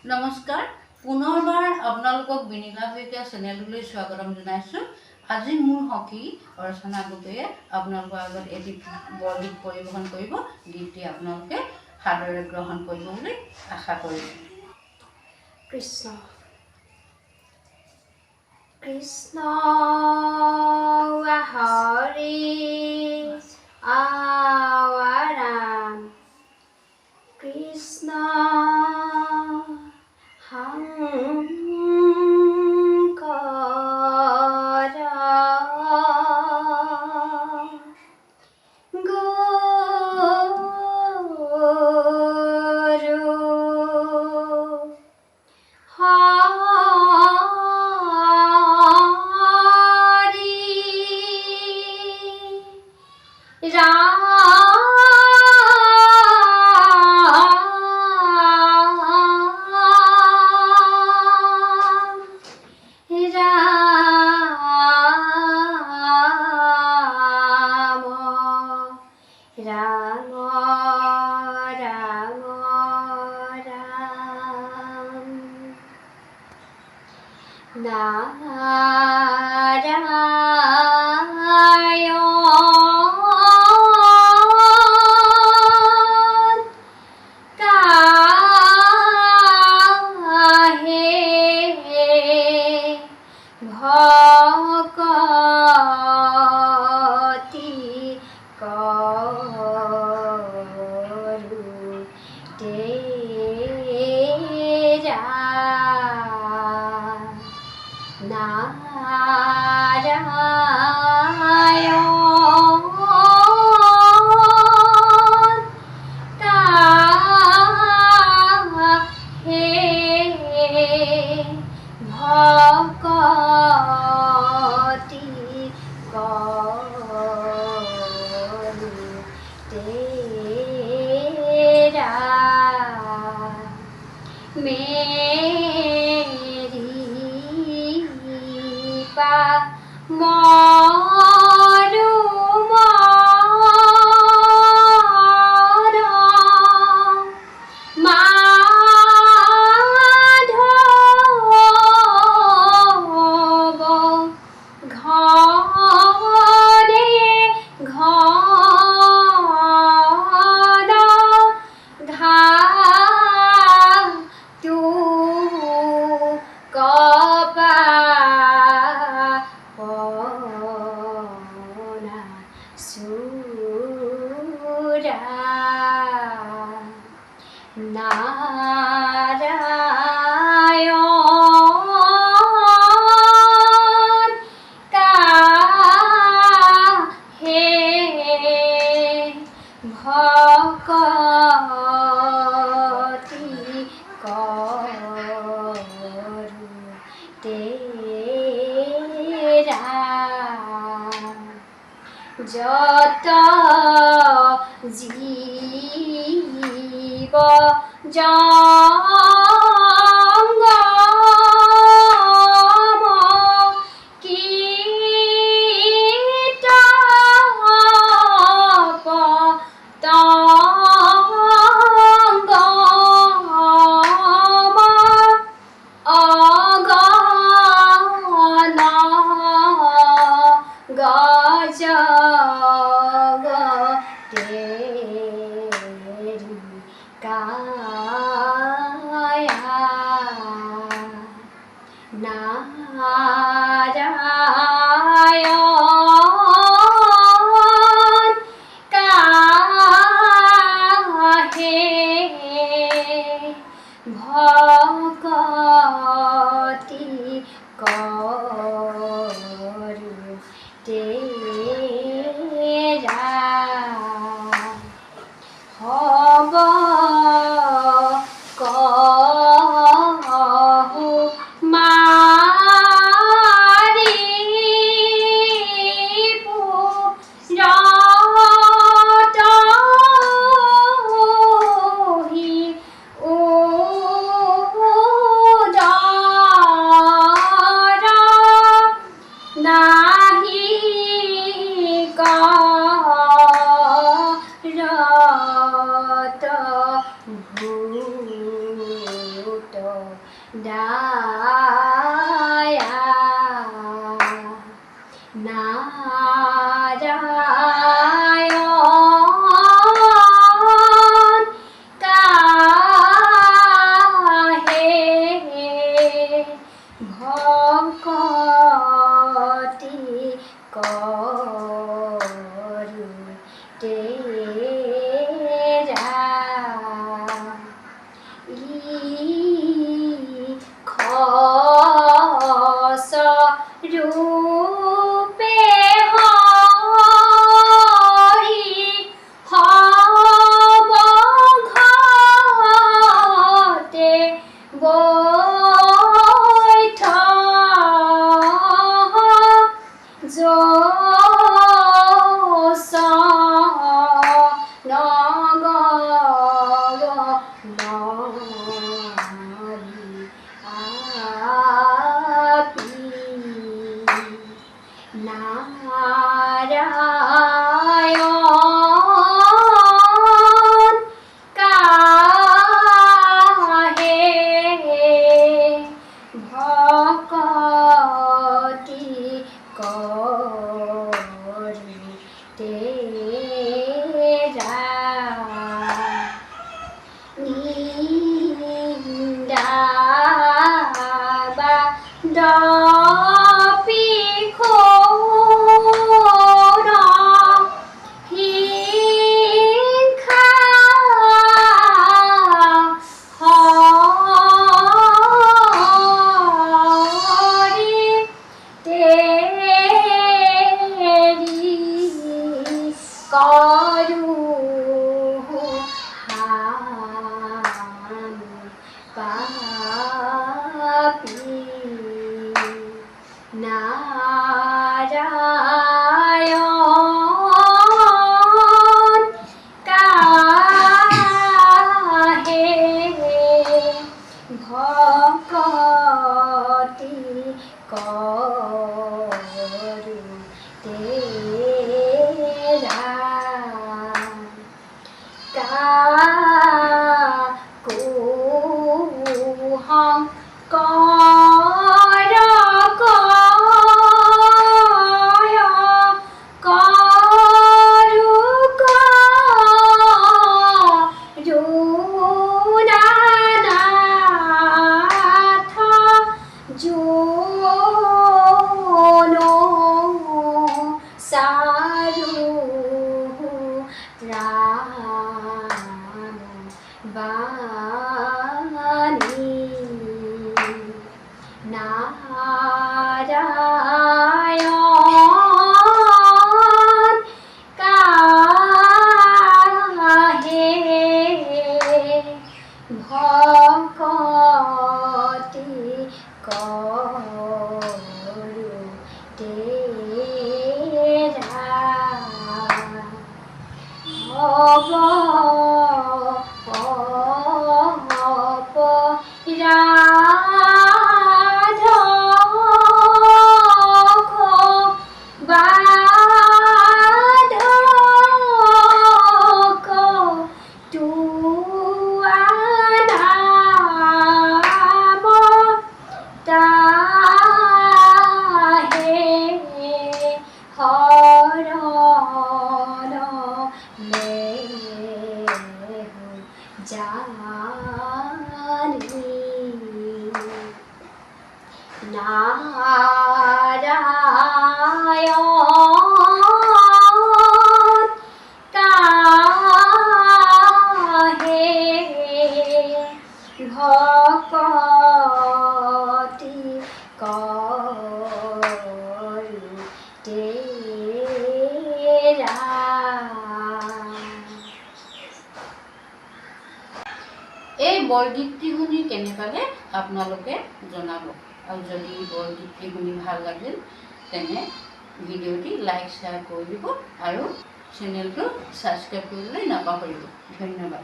নমস্কাৰ পুনৰবাৰ আপোনালোকক বিনীলা শইকীয়া চেনেললৈ স্বাগতম জনাইছোঁ। আজি মোৰ সখী অৰ্চনা গগৈয়ে আপোনালোকৰ আগত এটি বৰগীত পৰিৱেশন কৰিব। গীতটি আপোনালোকে সাদৰে গ্ৰহণ কৰিব বুলি আশা কৰিছোঁ। কৃষ্ণ কৃষ্ণ হৰি আৱাৰাম কৃষ্ণ শংকৰ গুৰু হৰি ৰাম ৰাম ৰাম নাৰায়ণ কাহে ভকতি কৰোঁ তেৰা নাৰায়ণ কাহে ভকতি কৰোঁ তেৰা মেৰি পা মৰম মাধৱ ঘনে ঘন ঘাটু কপাপনা চূড়া নাৰায়ণ কাহে ভকতি কৰোঁ তেৰা যত জীৱ জঙ্গম কীট পতঙ্গম অগণ গজগতেৰি কায়া নাৰায়ণ কাহে ভকতি কৰোঁ তেৰা হব কহু মাৰি পুৰত হি Daya Narayan Kahe Bhakti Karu Tera Khasa Rupe Hari Habghate Boitha Josa Nagara Nari Api Narayan Kahe Bhakti Karu Tera Nindaba Dapi Khora Hinkha Hari Teri Karu Ham Papi Narayan Kahe Bhakti Karu Tera Kakuham Karakaya Karuka Runanatha Jono Saru Ram Bani Narayan Kahe Bhakti Karu Tera Narayan Kahe Bhakti Karu Tera এই বৰগীতটি শুনি কেনে পালে আপোনালোকে জনাব আৰু যদি বৰগীতটি শুনি ভাল লাগিল তেনে ভিডিঅ'টি লাইক শ্বেয়াৰ কৰি দিব আৰু চেনেলটো ছাবস্ক্ৰাইব কৰিবলৈ নাপাহৰিব। ধন্যবাদ।